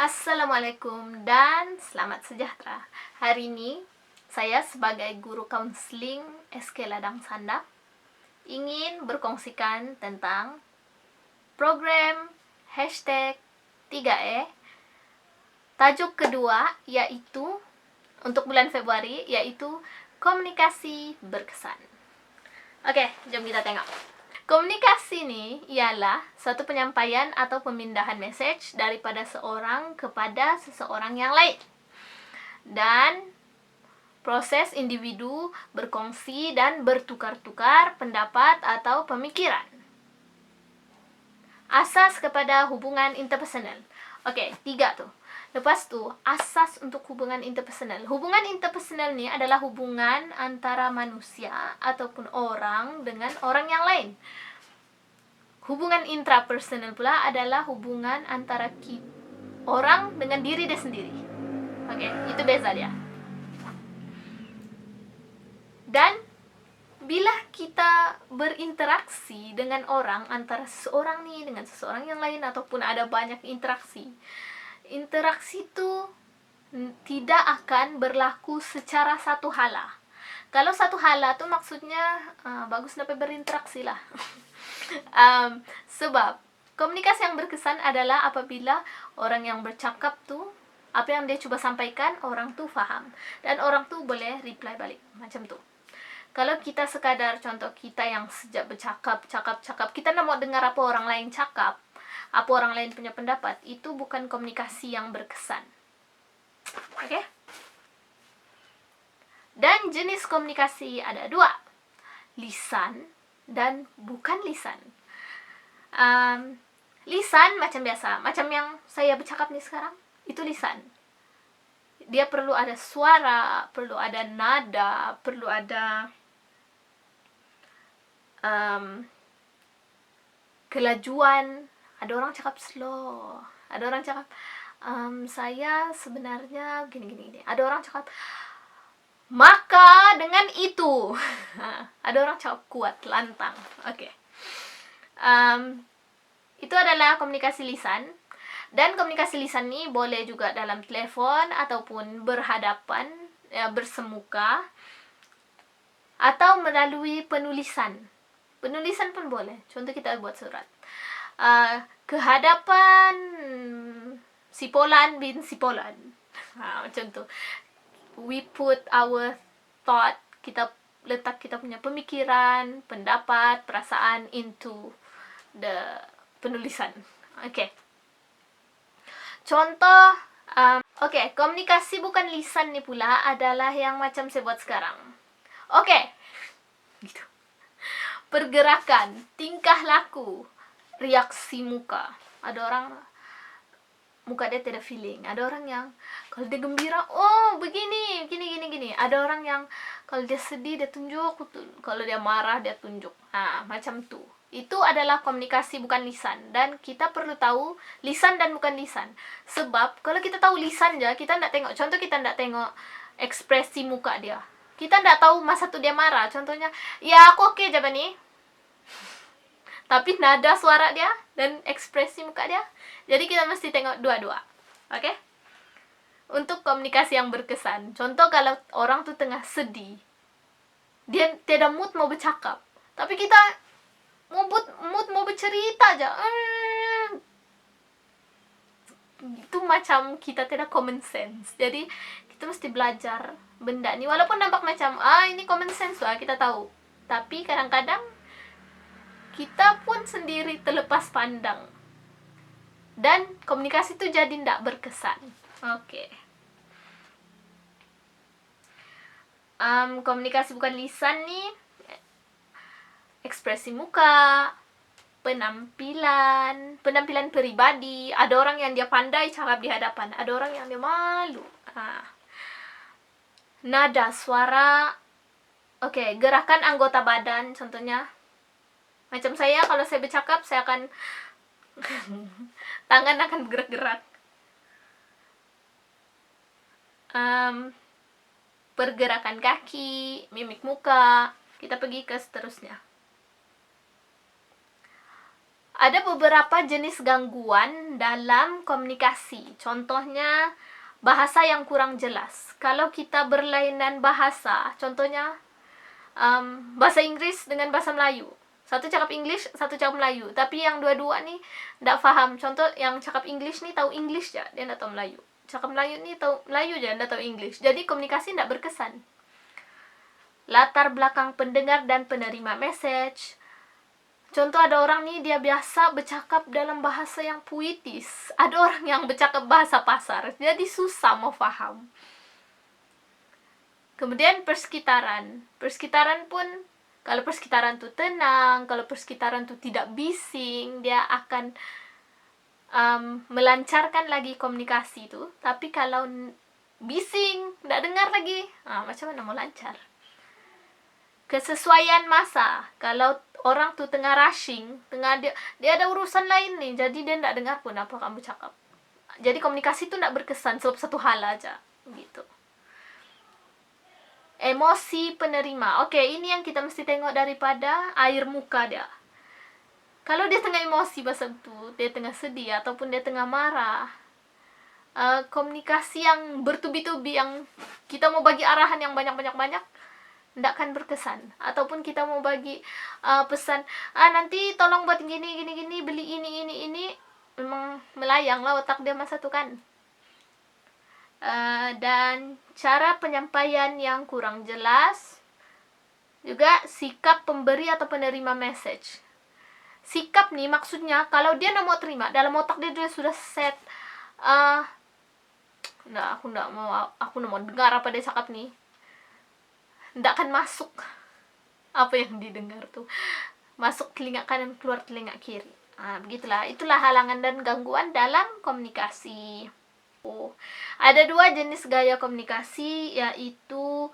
Assalamualaikum dan selamat sejahtera. Hari ini saya sebagai guru kaunseling SK Ladang Sanda ingin berkongsikan tentang program hashtag 3E. Tajuk kedua yaitu untuk bulan Februari yaitu komunikasi berkesan. Oke, jom kita tengok. Komunikasi ini ialah suatu penyampaian atau pemindahan message daripada seorang kepada seseorang yang lain. Dan proses individu berkongsi dan bertukar-tukar pendapat atau pemikiran. Asas kepada hubungan interpersonal. Oke, 3 tuh. Lepas tu, asas untuk hubungan interpersonal. Hubungan interpersonal ni adalah hubungan antara manusia ataupun orang dengan orang yang lain. Hubungan intrapersonal pula adalah hubungan antara orang dengan diri dia sendiri. Oke, itu beza dia. Dan bila kita berinteraksi dengan orang, antara seseorang nih dengan seseorang yang lain ataupun ada banyak interaksi itu tidak akan berlaku secara satu hala. Kalau satu hala tuh maksudnya bagus dapat berinteraksi lah. Sebab komunikasi yang berkesan adalah apabila orang yang bercakap tuh apa yang dia coba sampaikan orang tuh faham dan orang tuh boleh reply balik macam tuh. Kalau kita sekadar contoh kita yang sejak bercakap kita nak mau dengar apa orang lain cakap, apa orang lain punya pendapat, itu bukan komunikasi yang berkesan. Oke? Dan jenis komunikasi ada 2. Lisan dan bukan lisan. Lisan macam biasa, macam yang saya bercakap nih sekarang, itu lisan. Dia perlu ada suara, perlu ada nada, perlu ada kelajuan. Ada orang cakap slow, ada orang cakap saya sebenarnya gini. Ada orang cakap maka dengan itu. Ada orang cakap kuat, lantang. Oke. Itu adalah komunikasi lisan. Dan komunikasi lisan ini boleh juga dalam telepon ataupun berhadapan, bersemuka, atau melalui penulisan. Penulisan pun boleh. Contoh kita buat surat. Kehadapan Sipolan bin Sipolan. Macam tu. We put our thought, kita letak kita punya pemikiran, pendapat, perasaan into the penulisan. Okay. Contoh, komunikasi bukan lisan ni pula adalah yang macam saya buat sekarang. Okay. Gitu. Pergerakan, tingkah laku, reaksi muka. Ada orang muka dia tidak feeling. Ada orang yang kalau dia gembira, oh begini. Ada orang yang kalau dia sedih dia tunjuk, kalau dia marah dia tunjuk. Macam tu. Itu adalah komunikasi bukan lisan. Dan kita perlu tahu lisan dan bukan lisan. Sebab kalau kita tahu lisan aja, kita tidak tengok. Contoh kita tidak tengok ekspresi muka dia. Kita tidak tahu masa tu dia marah. Contohnya, ya aku oke aja nih. Tapi nada suara dia dan ekspresi muka dia. Jadi kita mesti tengok dua-dua. Oke? Untuk komunikasi yang berkesan. Contoh kalau orang tuh tengah sedih. Dia tidak mood mau bercakap. Tapi kita mood mau bercerita aja. Itu macam kita tidak common sense. Jadi kita mesti belajar benda ni. Walaupun nampak macam, ini common sense lah, kita tahu. Tapi kadang-kadang kita pun sendiri terlepas pandang. Dan komunikasi itu jadi tidak berkesan. Oke. Komunikasi bukan lisan nih. Ekspresi muka, penampilan pribadi. Ada orang yang dia pandai cakap di hadapan, ada orang yang dia malu. Nada suara. Oke, gerakan anggota badan contohnya. Macam saya, kalau saya bercakap, saya akan tangan akan bergerak-gerak. Pergerakan kaki, mimik muka, kita pergi ke seterusnya. Ada beberapa jenis gangguan dalam komunikasi. Contohnya, bahasa yang kurang jelas. Kalau kita berlainan bahasa, contohnya bahasa Inggris dengan bahasa Melayu. Satu cakap English, satu cakap Melayu. Tapi yang dua-dua nih tidak paham. Contoh, yang cakap English nih tahu English ya, dia tidak tahu Melayu. Cakap Melayu nih tahu Melayu aja, tidak tahu English. Jadi komunikasi tidak berkesan. Latar belakang pendengar dan penerima message. Contoh, ada orang nih dia biasa bercakap dalam bahasa yang puitis. Ada orang yang bercakap bahasa pasar. Jadi susah mau paham. Kemudian persekitaran. Persekitaran pun, kalau persekitaran tuh tenang, kalau persekitaran tuh tidak bising, dia akan melancarkan lagi komunikasi itu. Tapi kalau bising, tidak dengar lagi, macam mana mau lancar? Kesesuaian masa. Kalau orang tuh tengah rushing, dia ada urusan lain nih, jadi dia tidak dengar pun apa kamu cakap. Jadi komunikasi itu tidak berkesan sebab satu hal aja gitu. Emosi penerima. Oke, ini yang kita mesti tengok daripada air muka dia. Kalau dia tengah emosi pasal itu, dia tengah sedih ataupun dia tengah marah, komunikasi yang bertubi-tubi, yang kita mau bagi arahan yang banyak-banyak tidak akan berkesan. Ataupun kita mau bagi pesan, nanti tolong buat gini, beli ini, memang melayang lah otak dia masa itu kan. Dan cara penyampaian yang kurang jelas. Juga sikap pemberi atau penerima message. Sikap nih maksudnya kalau dia tidak mau terima, dalam otak dia sudah set, aku tidak mau dengar apa dia cakap nih. Tidak akan masuk apa yang didengar tuh, masuk telinga kanan keluar telinga kiri. Begitulah, itulah halangan dan gangguan dalam komunikasi. Ada dua jenis gaya komunikasi, yaitu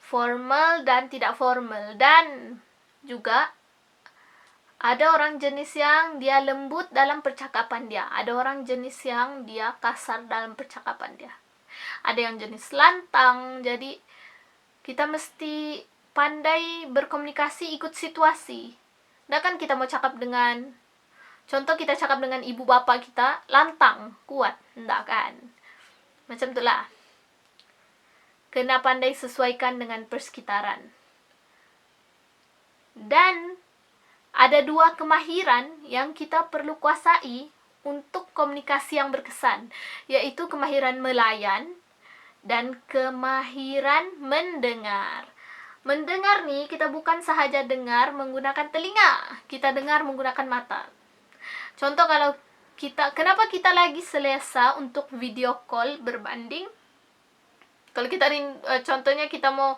formal dan tidak formal. Dan juga ada orang jenis yang dia lembut dalam percakapan dia, ada orang jenis yang dia kasar dalam percakapan dia, ada yang jenis lantang. Jadi kita mesti pandai berkomunikasi ikut situasi. Nah kan kita mau cakap dengan, contoh kita cakap dengan ibu bapak kita, lantang, kuat, enggak kan? Macam itulah. Kena pandai sesuaikan dengan persekitaran. Dan ada dua kemahiran yang kita perlu kuasai untuk komunikasi yang berkesan, yaitu kemahiran melayan dan kemahiran mendengar. Mendengar nih, kita bukan sahaja dengar menggunakan telinga, kita dengar menggunakan mata. Contoh, kalau kenapa kita lagi selesa untuk video call berbanding? Kalau kita contohnya kita mau,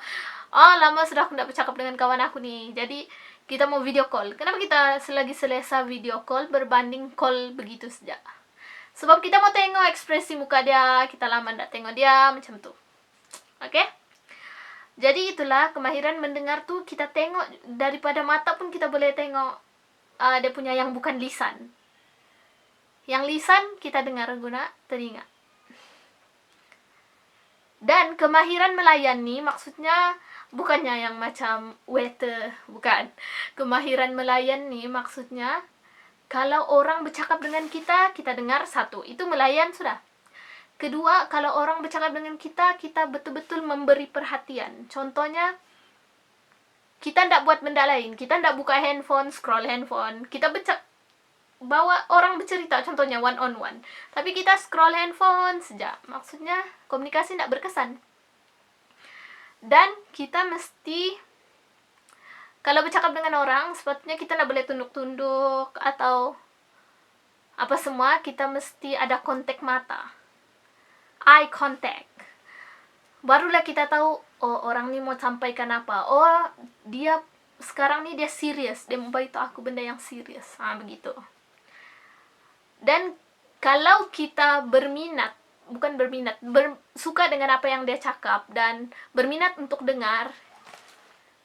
lama sudah aku tidak bercakap dengan kawan aku nih, jadi kita mau video call. Kenapa kita lagi selesa video call berbanding call begitu saja? Sebab kita mau tengok ekspresi muka dia, kita lama tidak tengok dia, macam tuh. Oke? Jadi itulah kemahiran mendengar tuh, kita tengok daripada mata pun kita boleh tengok dia punya yang bukan lisan. Yang lisan kita dengar guna telinga. Dan kemahiran melayani maksudnya bukannya yang macam waiter, bukan. Kemahiran melayani maksudnya kalau orang bercakap dengan kita, kita dengar, satu, itu melayan sudah. Kedua, kalau orang bercakap dengan kita, kita betul-betul memberi perhatian. Contohnya, kita tidak buat benda lain, kita tidak buka handphone, scroll handphone, kita bawa orang bercerita, contohnya one on one, tapi kita scroll handphone saja. Maksudnya komunikasi tidak berkesan. Dan kita mesti, kalau bercakap dengan orang, sepatutnya kita tidak boleh tunduk-tunduk atau apa semua, kita mesti ada kontak mata, eye contact. Barulah kita tahu, orang ini mau sampaikan apa. Dia sekarang nih dia serius, dia mau beritahu aku benda yang serius. Begitu. Dan kalau kita suka dengan apa yang dia cakap dan berminat untuk dengar,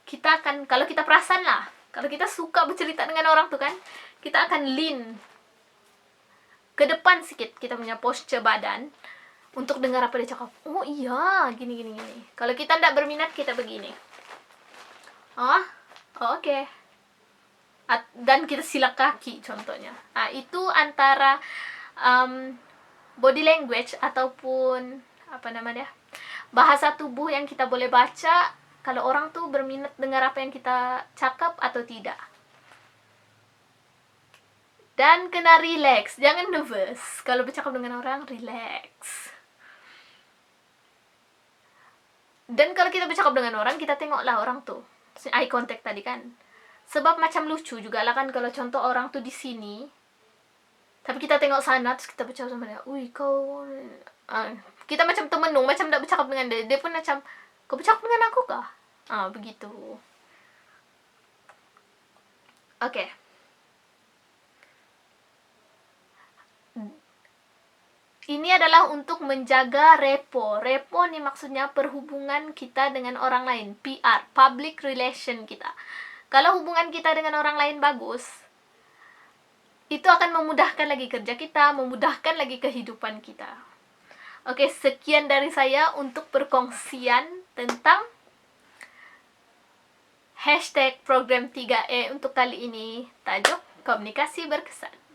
kita akan, kalau kita perasan lah, kalau kita suka bercerita dengan orang tuh kan, kita akan lean ke depan sedikit, kita punya posture badan untuk dengar apa dia cakap. Oh iya, gini. Kalau kita tidak berminat, kita begini. Oke. dan kita silak kaki contohnya. Nah, itu antara body language ataupun apa namanya, bahasa tubuh yang kita boleh baca kalau orang tuh berminat dengar apa yang kita cakap atau tidak. Dan kena relax, jangan nervous kalau bercakap dengan orang, relax. Dan kalau kita bercakap dengan orang, kita tengoklah orang tuh, eye contact tadi kan, sebab macam lucu juga lah kan kalau contoh orang tuh di sini tapi kita tengok sana terus kita bercakap sama dia, wih kau, kita macam temenung, macam tak bercakap dengan dia, dia pun macam, kau bercakap dengan aku kah? Begitu. Oke. Ini adalah untuk menjaga repo. Repo nih maksudnya perhubungan kita dengan orang lain, PR, public relation kita. Kalau hubungan kita dengan orang lain bagus, itu akan memudahkan lagi kerja kita, memudahkan lagi kehidupan kita. Oke, sekian dari saya untuk perkongsian tentang hashtag program 3E untuk kali ini. Tajuk komunikasi berkesan.